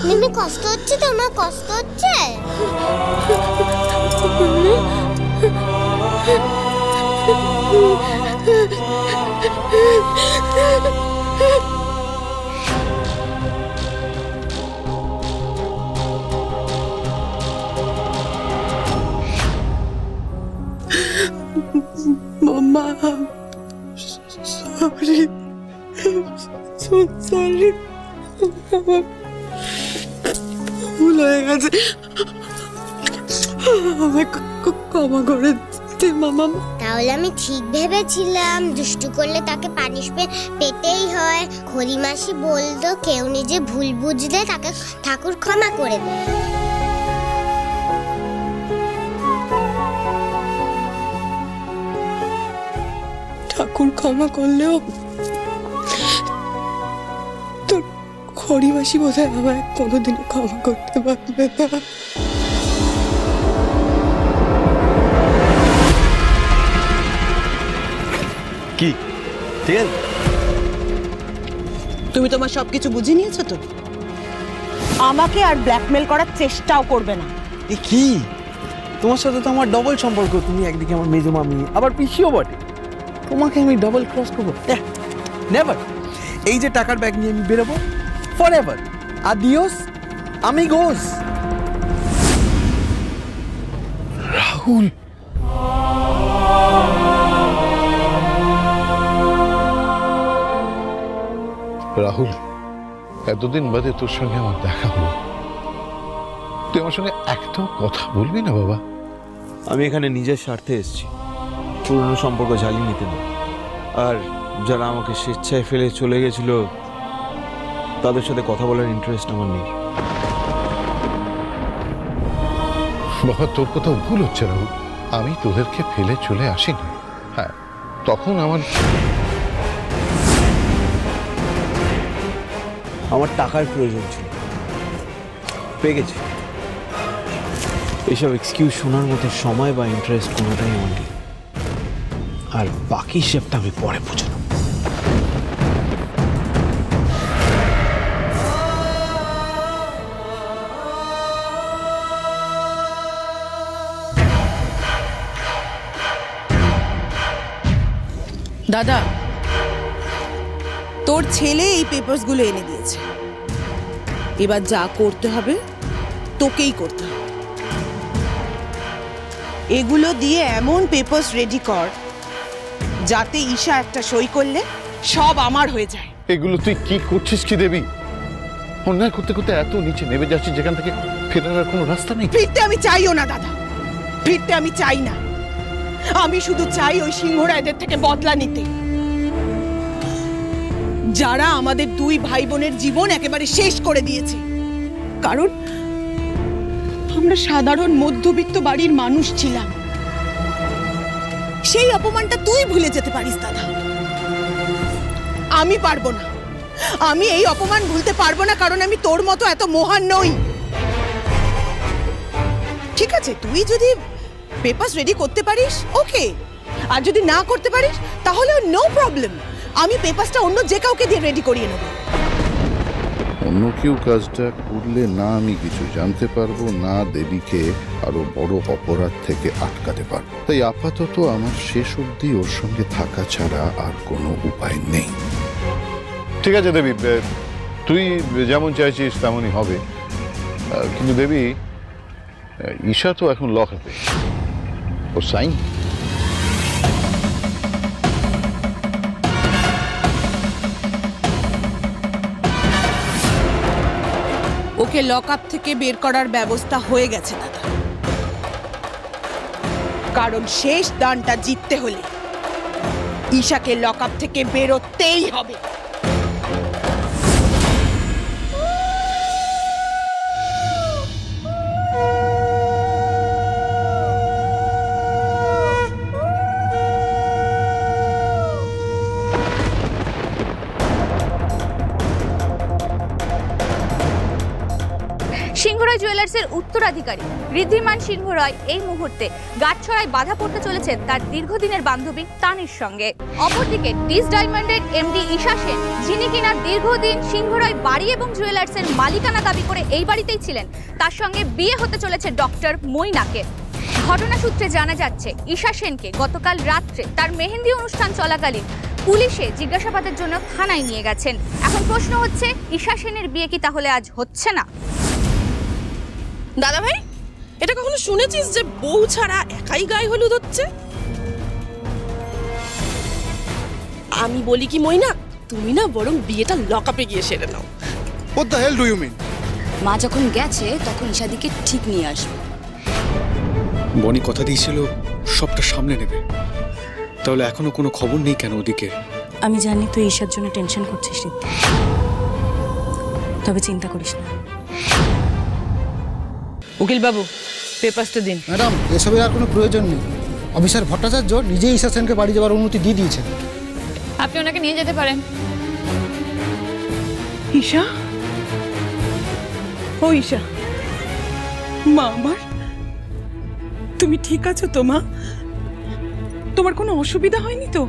মিমি কষ্ট হচ্ছে, তোমার কষ্ট হচ্ছে? মাম্মা, সরি, সরি, আমার ভুল হয়ে গেছে, আমায় ক্ষমা করে দে মামা। তাহলে আমি ঠিক ভেবেছিলাম দুষ্টু করলে তাকে পানিশমেন্ট পেতেই হয়। খড়িমাসি বলতো কেউ নিজে ভুল বুঝলে তাকে ঠাকুর ক্ষমা করে দেয়। ঠাকুর ক্ষমা করলেও তোর খড়িমাসি বোধহয় আমায় কোনোদিনও ক্ষমা করতে পারবে না। কি ঠিক আছে? তুমি তোমার সবকিছু বুঝে নিয়েছো তো? আমাকে আর ব্ল্যাকমেল করার চেষ্টাও করবে না। এ কি, তোমার সাথে তো আমার ডবল সম্পর্ক। তুমি একদিকে আমার মেজো মামি, আবার পিসিও বটে। তোমাকে আমি ডবল ক্রস করবো? নেভার। এই যে টাকার ব্যাগ নিয়ে আমি বেরোবো, ফর এভার। আদিওস আমিগোস। রাহুল, রাহুল, এতদিন বাদে তোর সঙ্গে আমার দেখা হলো। তুই আমার সঙ্গে একটাও কথা বলবি না বাবা? আমি এখানে নিজের স্বার্থে এসেছি, পুরনো সম্পর্ক ঝালিয়ে নিতে না। আর যারা আমাকে স্বেচ্ছায় ফেলে চলে গেছিল তাদের সাথে কথা বলার ইন্টারেস্ট আমার নেই। বাবা, তোর কোথাও ভুল হচ্ছে রাহুল। আমি তোদেরকে ফেলে চলে আসিনি। হ্যাঁ, তখন আমার টাকার প্রয়োজন ছিল, পেয়ে গেছি। এইসব এক্সকিউজ শোনার মতো সময় বা ইন্টারেস্ট কোনোটাই আমার নেই। আর বাকি হিসেবটা আমি পরে বুঝলাম। দাদা, তোর ছেলে এই পেপারসগুলো এনে দিয়েছে। এবার যা করতে হবে তোকেই করতে হবে। এগুলো দিয়ে এমন পেপারস রেডি কর যাতে ঈশা একটা সই করলে সব আমার হয়ে যায়। এগুলো তুই কি করছিস কি দেবী? অন্যায় করতে করতে এত নিচে নেমে যাচ্ছিস যেখান থেকে ফেরার কোনো রাস্তা নেই। ফিরতে আমি চাইও না দাদা, ফিরতে আমি চাই না। আমি শুধু চাই ওই সিংহরায়দের থেকে বদলা নিতে, যারা আমাদের দুই ভাই বোনের জীবন একেবারে শেষ করে দিয়েছে। কারণ আমরা সাধারণ মধ্যবিত্ত বাড়ির মানুষ ছিলাম। সেই অপমানটা তুই ভুলে যেতে পারিস দাদা, আমি পারবো না। আমি এই অপমান ভুলতে পারবো না, কারণ আমি তোর মতো এত মহান নই। ঠিক আছে, তুই যদি পেপারস রেডি করতে পারিস ওকে, আর যদি না করতে পারিস তাহলে নো প্রবলেম। আমি পেপারসটা অন্য যে কাউকে দিয়ে রেডি করিয়ে নেব। অন্য কেউ কাজটা করলে না আমি কিছু জানতে পারবো, না দেবীকে আরো বড় অপরাধ থেকে আটকাতে পারবো। তাই আপাতত আমার শেষ অবধি ওর সঙ্গে থাকা ছাড়া আর কোনো উপায় নেই। ঠিক আছে দেবী, তুই যেমন চাইছিস তেমনই হবে। কিন্তু দেবী, ঈশা তো এখন লকআপে, ওর সাইন। ওকে লকআপ থেকে বের করার ব্যবস্থা হয়ে গেছে দাদা। কারণ শেষ দানটা জিততে হলে ঈশাকে লকআপ থেকে বেরোতেই হবে। সিংহরায় জুয়েলার্স জুয়েলার্সের উত্তরাধিকারী ঋদ্ধিমান সিংহ রয় এই মুহূর্তে গাঁটছড়ায় বাধা পড়তে চলেছেন তার দীর্ঘদিনের বান্ধবী তানির সঙ্গে। অপরদিকে ডিস ডায়মন্ডের এমডি ঈশা সেন, যিনি কিনা দীর্ঘদিন সিংহ রয় বাড়ি এবং জুয়েলার্সের মালিকানা দাবি করে এই বাড়িতেই ছিলেন, তার সঙ্গে বিয়ে হতে চলেছে ডক্টর মৈনাকের। ঘটনা সূত্রে জানা যাচ্ছে ঈশা সেনকে গতকাল রাত্রে তার মেহেন্দি অনুষ্ঠান চলাকালীন পুলিশে জিজ্ঞাসাবাদের জন্য থানায় নিয়ে গেছেন। এখন প্রশ্ন হচ্ছে, ঈশা সেনের বিয়ে কি তাহলে আজ হচ্ছে না? দাদা ভাই, এটা কখনো শুনেছিস যে বউ ছাড়া একাই গায়ে হলুদ হচ্ছে? আমি বলি কি মইনা, তুমি না বরং বিয়েটা লকআপে গিয়ে সেরে নাও। What the hell do you mean? মা যখন গেছে তখন ঈশাদিকে ঠিক নিয়ে আসবে। বনি কথা দিয়েছিল সবটা সামলে নেবে, তাহলে এখনো কোনো খবর নেই কেন ওদিকে? আমি জানি তুই ঈশার জন্য টেনশন করছিস, তবে চিন্তা করিস না। উকিল বাবু, পেপারসটা দিন। ম্যাডাম, এসবের আর কোনো প্রয়োজন নেই। অফিসার ভট্টাচার্য নিজেই ঈশা সেনকে বাড়ি যাওয়ার অনুমতি দিয়ে দিয়েছেন। আপনি ওনাকে নিয়ে যেতে পারেন। ঈশা, ও ঈশা, মা আমার, তুমি ঠিক আছো তো মা? তোমার কোনো অসুবিধা হয়নি তো?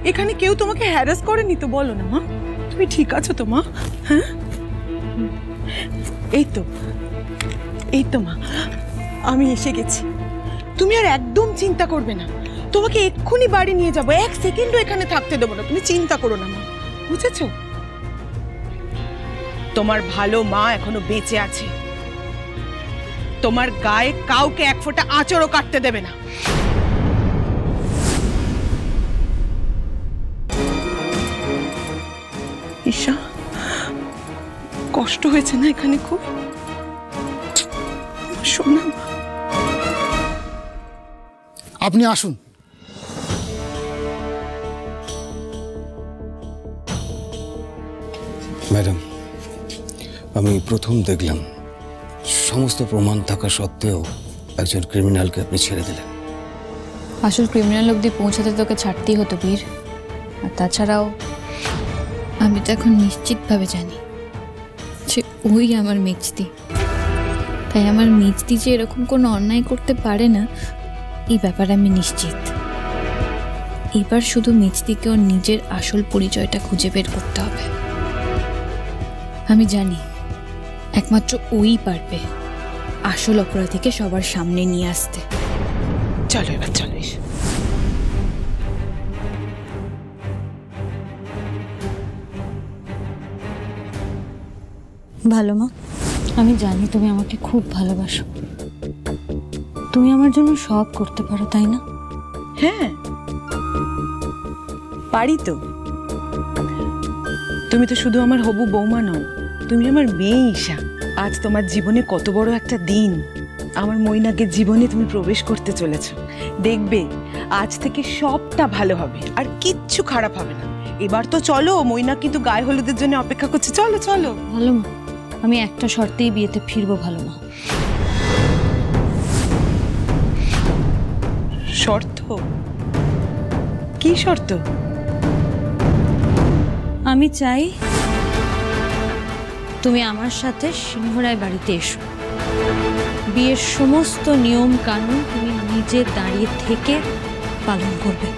এখানে কেউ তোমাকে হ্যারাস করেনি তো? বলো না মা, তুমি ঠিক আছো তো মা? হ্যাঁ, এই তো মা, আমি এসে গেছি। তুমি আর একদম চিন্তা করবে না, তোমাকে এক্ষুনি বাড়ি নিয়ে যাবো, 1 সেকেন্ডও এখানে থাকতে দেবো না। তুমি চিন্তা করো না মা, বুঝেছো? তোমার ভালো মা এখনো বেঁচে আছে। তোমার গায়ে কাউকে 1 ফোঁটা আঁচড়ও কাটতে দেবে না। ঈশা, কষ্ট হয়েছে না এখানে খুব? শোনা, আপনি আসুন। ম্যাডাম, আমি প্রথম দেখলাম সমস্ত প্রমাণ থাকা সত্ত্বেও একজন ক্রিমিনালকে আপনি ছেড়ে দিলেন। আসল ক্রিমিনাল অবধি পৌঁছাতে তোকে ছাড়তেই হতো বীর। আর তাছাড়াও আমি তো এখন নিশ্চিতভাবে জানি যে ওই আমার মেজদি। তাই আমার মেজদি যে এরকম কোনো অন্যায় করতে পারে না, এই ব্যাপারে আমি নিশ্চিত। এবার শুধু মেজদিকে ওর নিজের আসল পরিচয়টা খুঁজে বের করতে হবে। আমি জানি একমাত্র ওই পারবে আসল অপরাধীকে সবার সামনে নিয়ে আসতে। চলো এবার, চলো এসো। ভালো মা, আমি জানি তুমি আমাকে খুব ভালোবাসো। তুমি আমার জন্য সব করতে পারো, তাই না? হ্যাঁ, পারি তো। তুমি তো শুধু আমার হবু বৌমা নও, তুমি আমার মেয়ে ঈশা। আজ তোমার জীবনে কত বড় একটা দিন। আমার মৈনাকের জীবনে তুমি প্রবেশ করতে চলেছো। দেখবে আজ থেকে সবটা ভালো হবে, আর কিচ্ছু খারাপ হবে না। এবার তো চলো, মৈনাক কিন্তু গায়ে হলুদের জন্য অপেক্ষা করছে। চলো চলো। ভালো মা, আমি একটা শর্তেই বিয়েতে ফিরবো। ভালো মা। শর্ত? কি শর্ত? আমি চাই তুমি আমার সাথে সিংহরায় বাড়িতে এসো। বিয়ের সমস্ত নিয়ম কানুন তুমি নিজে দাঁড়িয়ে থেকে পালন করবে।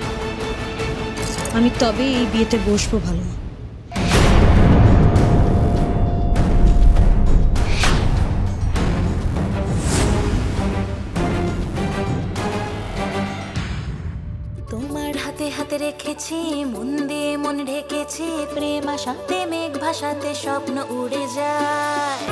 আমি তবে এই বিয়েতে বসবো। ভালো মা। তোমার হাতে হাতে রেখেছি, মন দিয়ে মন ঢেকেছি, প্রেম আশাতে মেঘ ভাসাতে স্বপ্ন উড়ে যায়।